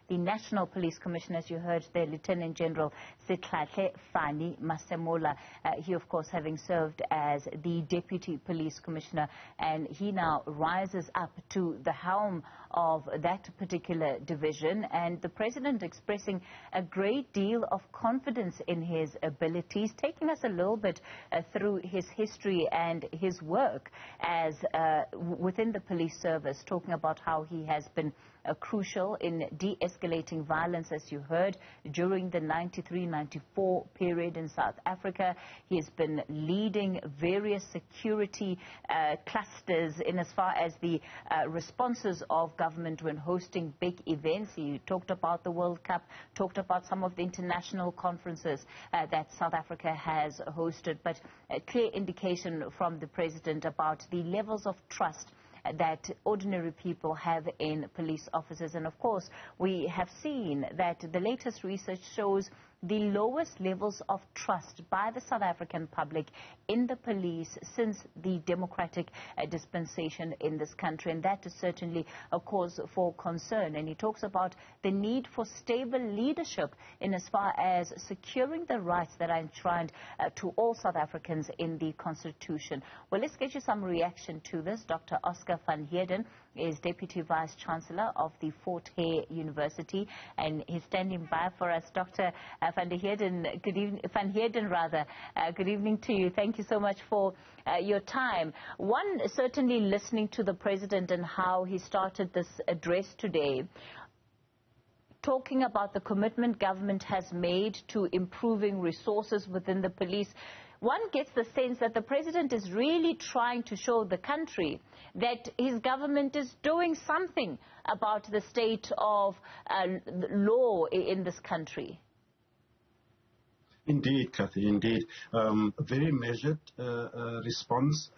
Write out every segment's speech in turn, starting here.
the National Police Commissioner, as you heard, the Lieutenant General Sehlahle Fannie Masemola. He, of course, having served as the Deputy Police Commissioner, and he now rises up to the helm of that particular division, and the President expressing a great deal of confidence in his abilities, taking us a little bit through his history and his work as within the police service, talking about how he has been crucial in de-escalating violence, as you heard, during the 93-94 period in South Africa. He has been leading various security clusters in as far as the responses of government when hosting big events. He talked about the World Cup, talked about some of the international conferences that South Africa has hosted, but a clear indication from the President about the levels of trust that ordinary people have in police officers. And of course, we have seen that the latest research shows the lowest levels of trust by the South African public in the police since the democratic dispensation in this country. And that is certainly a cause for concern. And he talks about the need for stable leadership in as far as securing the rights that are enshrined to all South Africans in the Constitution. Well, let's get you some reaction to this. Dr. Oscar van Heerden is Deputy Vice-Chancellor of the Fort Hare University, and he's standing by for us. Dr. Van Heerden, good evening. Van Heerden, rather. Good evening to you. Thank you so much for your time. One, certainly listening to the President and how he started this address today, talking about the commitment government has made to improving resources within the police. One gets the sense that the President is really trying to show the country that his government is doing something about the state of law in this country. Indeed, Cathy, indeed. A very measured response,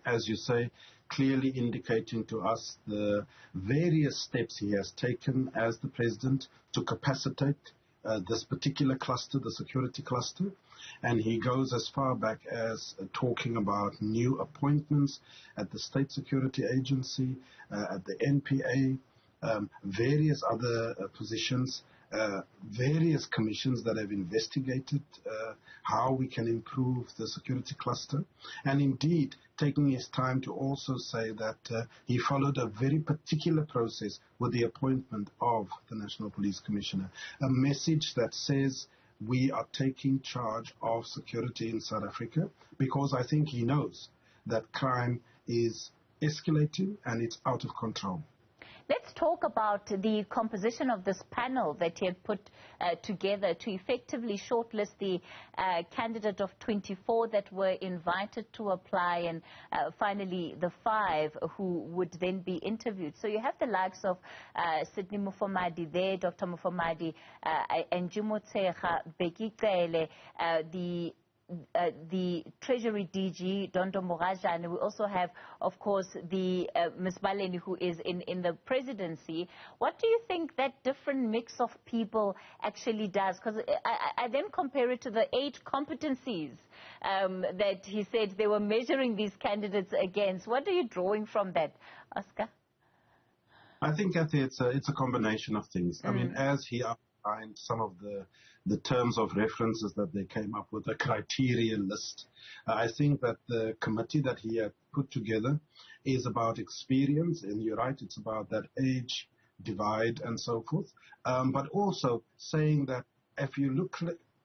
as you say, clearly indicating to us the various steps he has taken as the President to capacitate this particular cluster, the security cluster. And he goes as far back as talking about new appointments at the State Security Agency, at the NPA, various other positions, various commissions that have investigated how we can improve the security cluster, and indeed taking his time to also say that he followed a very particular process with the appointment of the National Police Commissioner, a message that says we are taking charge of security in South Africa, because I think he knows that crime is escalating and it's out of control. Let's talk about the composition of this panel that he had put together to effectively shortlist the candidate of 24 that were invited to apply, and finally the 5 who would then be interviewed. So you have the likes of Sidney Mufamadi there, Dr. Mufamadi, and Jimotseha Bekikele, the Treasury DG, Dondo Moraja, and we also have, of course, the Ms. Baleni, who is in the presidency. What do you think that different mix of people actually does? Because I then compare it to the 8 competencies that he said they were measuring these candidates against. What are you drawing from that, Oscar? I think, Cathy, it's a combination of things. I mean, as he outlined some of the terms of references that they came up with, a criteria list. I think that the committee that he had put together is about experience, and you're right, it's about that age divide and so forth, but also saying that if you look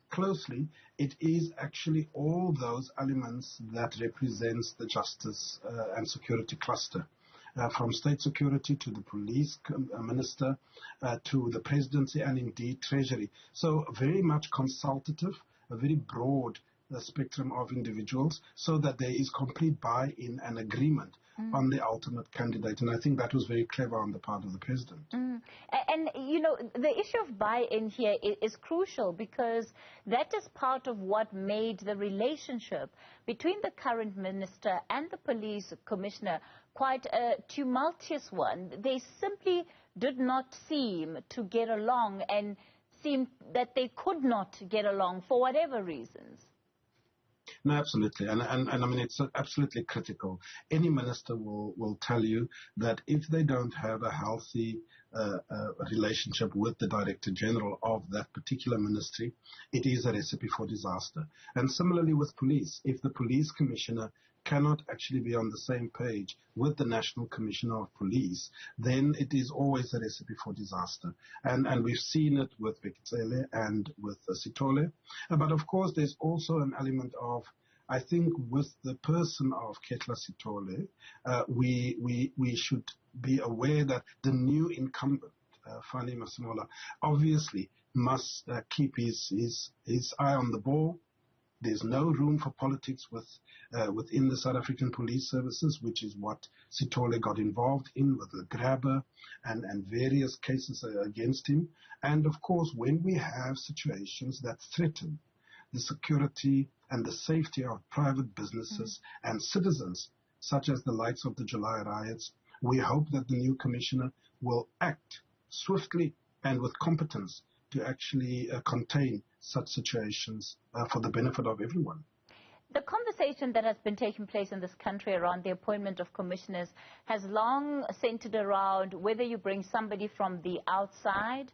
closely, it is actually all those elements that represents the justice and security cluster. From state security to the police minister, to the presidency, and indeed treasury. So very much consultative, a very broad spectrum of individuals, so that there is complete buy-in and agreement on the ultimate candidate. And I think that was very clever on the part of the president. And, you know, the issue of buy-in here is crucial, because that is part of what made the relationship between the current minister and the police commissioner quite a tumultuous one. They simply did not seem to get along, and seemed that they could not get along for whatever reasons. No, absolutely. And I mean, it's absolutely critical. Any minister will tell you that if they don't have a healthy relationship with the Director General of that particular ministry, it is a recipe for disaster. And similarly with police, if the police commissioner cannot actually be on the same page with the National Commissioner of Police, then it is always a recipe for disaster. And we've seen it with Sehlahle and with Sithole. But of course, there's also an element of, I think, with the person of Ketla Sithole, we should be aware that the new incumbent, Fannie Masemola, obviously must keep his eye on the ball. There's no room for politics within the South African police services, which is what Sithole got involved in with the grabber and various cases against him. And of course, when we have situations that threaten the security and the safety of private businesses and citizens, such as the likes of the July riots, we hope that the new commissioner will act swiftly and with competence to actually contain such situations for the benefit of everyone. The conversation that has been taking place in this country around the appointment of commissioners has long centered around whether you bring somebody from the outside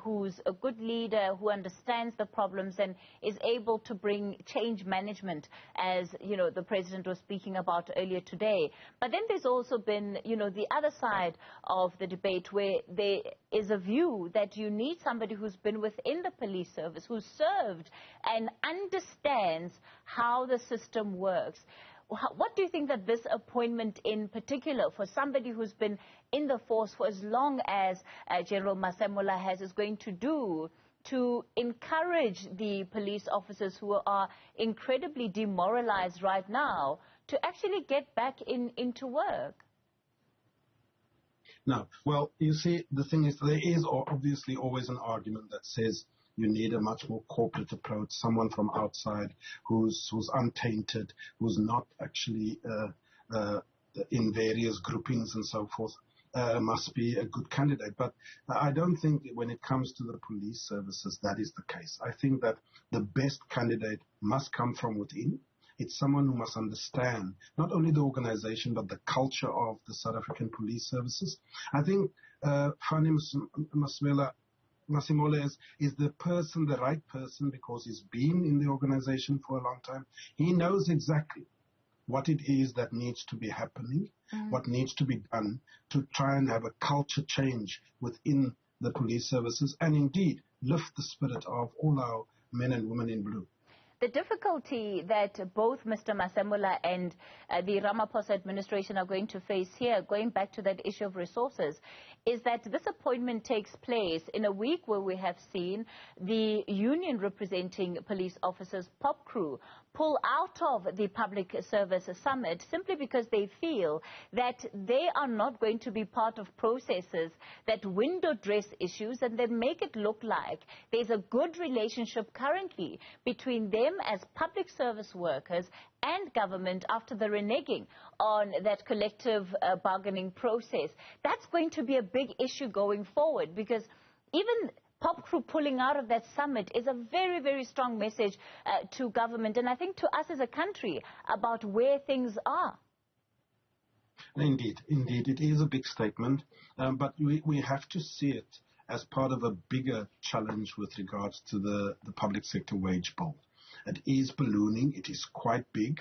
who's a good leader, who understands the problems and is able to bring change management, as you know the President was speaking about earlier today. But then there's also been, you know, the other side of the debate where there is a view that you need somebody who's been within the police service, who's served and understands how the system works. What do you think that this appointment in particular, for somebody who's been in the force for as long as General Masemola has, is going to do to encourage the police officers who are incredibly demoralized right now to actually get back into work? No. Well, you see, the thing is, there is obviously always an argument that says you need a much more corporate approach, someone from outside who's untainted, who's not actually in various groupings and so forth, must be a good candidate. But I don't think when it comes to the police services that is the case. I think that the best candidate must come from within. It's someone who must understand not only the organization but the culture of the South African police services. I think Fannie Masemola is the person, the right person, because he's been in the organization for a long time. He knows exactly what it is that needs to be happening, what needs to be done to try and have a culture change within the police services and indeed lift the spirit of all our men and women in blue. The difficulty that both Mr. Masemola and the Ramaphosa administration are going to face here, going back to that issue of resources, is that this appointment takes place in a week where we have seen the union representing police officers, Pop Crew, pull out of the Public Service Summit simply because they feel that they are not going to be part of processes that window dress issues and then make it look like there's a good relationship currently between them as public service workers and government after the reneging on that collective bargaining process. That's going to be a big issue going forward, because even Pop Crew pulling out of that summit is a very, very strong message to government and I think to us as a country about where things are. Indeed, it is a big statement, but we have to see it as part of a bigger challenge with regards to the public sector wage bill. It is ballooning. It is quite big.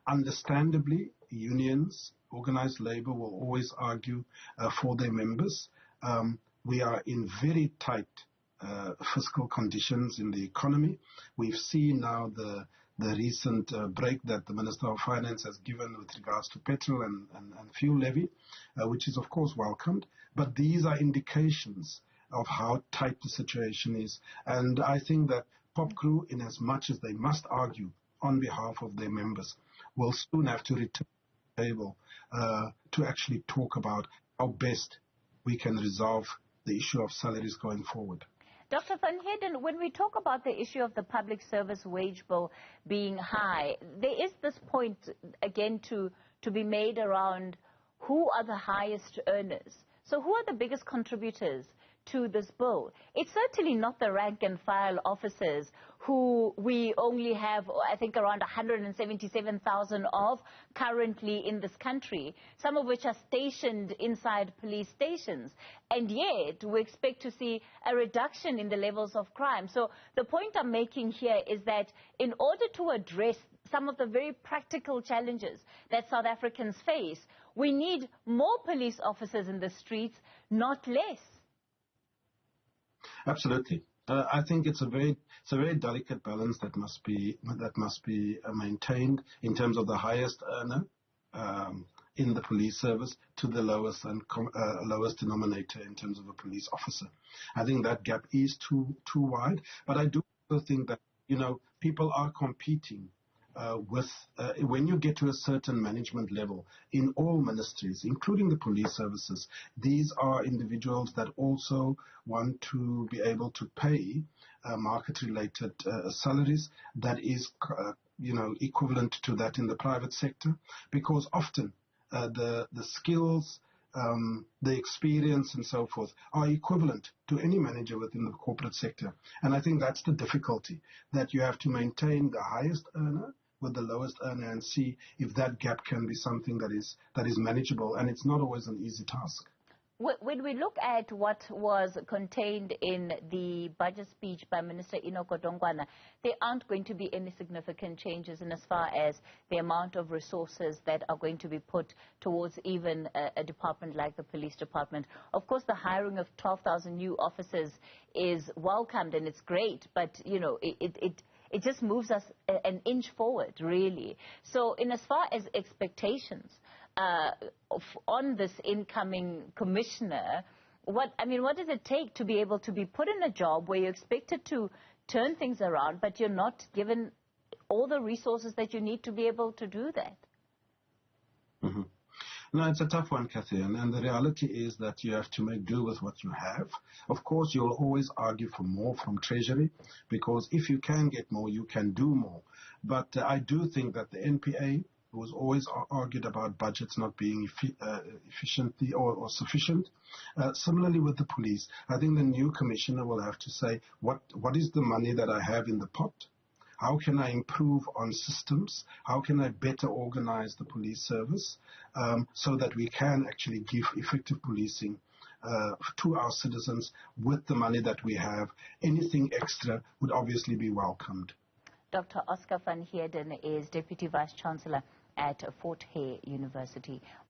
Understandably, unions, organized labor will always argue for their members. We are in very tight fiscal conditions in the economy. We've seen now the recent break that the Minister of Finance has given with regards to petrol and fuel levy, which is of course welcomed. But these are indications of how tight the situation is. And I think that Pop Crew, in as much as they must argue on behalf of their members, will soon have to return to the table to actually talk about how best we can resolve the issue of salaries going forward. Dr. Van Heerden, when we talk about the issue of the public service wage bill being high, there is this point again to be made around who are the highest earners. So who are the biggest contributors to this bill. It's certainly not the rank and file officers who we only have, I think, around 177,000 of currently in this country, some of which are stationed inside police stations. And yet, we expect to see a reduction in the levels of crime. So the point I'm making here is that in order to address some of the very practical challenges that South Africans face, we need more police officers in the streets, not less. Absolutely. I think it's a very delicate balance that must be maintained in terms of the highest earner in the police service to the lowest denominator in terms of a police officer. I think that gap is too wide, but I do also think that people are competing when you get to a certain management level in all ministries, including the police services. These are individuals that also want to be able to pay market-related salaries that is, equivalent to that in the private sector, because often the skills, the experience and so forth are equivalent to any manager within the corporate sector. And I think that's the difficulty, that you have to maintain the highest earner with the lowest earner and see if that gap can be something that is manageable, and it's not always an easy task. When we look at what was contained in the budget speech by Minister Enoch Godongwana, there aren't going to be any significant changes in as far as the amount of resources that are going to be put towards even a department like the police department. Of course, the hiring of 12,000 new officers is welcomed and it's great, but, it just moves us an inch forward, really. So in as far as expectations on this incoming commissioner, what does it take to be able to be put in a job where you're expected to turn things around, but you're not given all the resources that you need to be able to do that? Mm-hmm. No, it's a tough one, Cathy, and the reality is that you have to make do with what you have. Of course, you'll always argue for more from Treasury, because if you can get more, you can do more. But I do think that the NPA was always argued about budgets not being efficiently or sufficient. Similarly with the police, I think the new commissioner will have to say, what is the money that I have in the pot? How can I improve on systems? How can I better organize the police service so that we can actually give effective policing to our citizens with the money that we have? Anything extra would obviously be welcomed. Dr. Oscar van Heerden is Deputy Vice-Chancellor at Fort Hare University.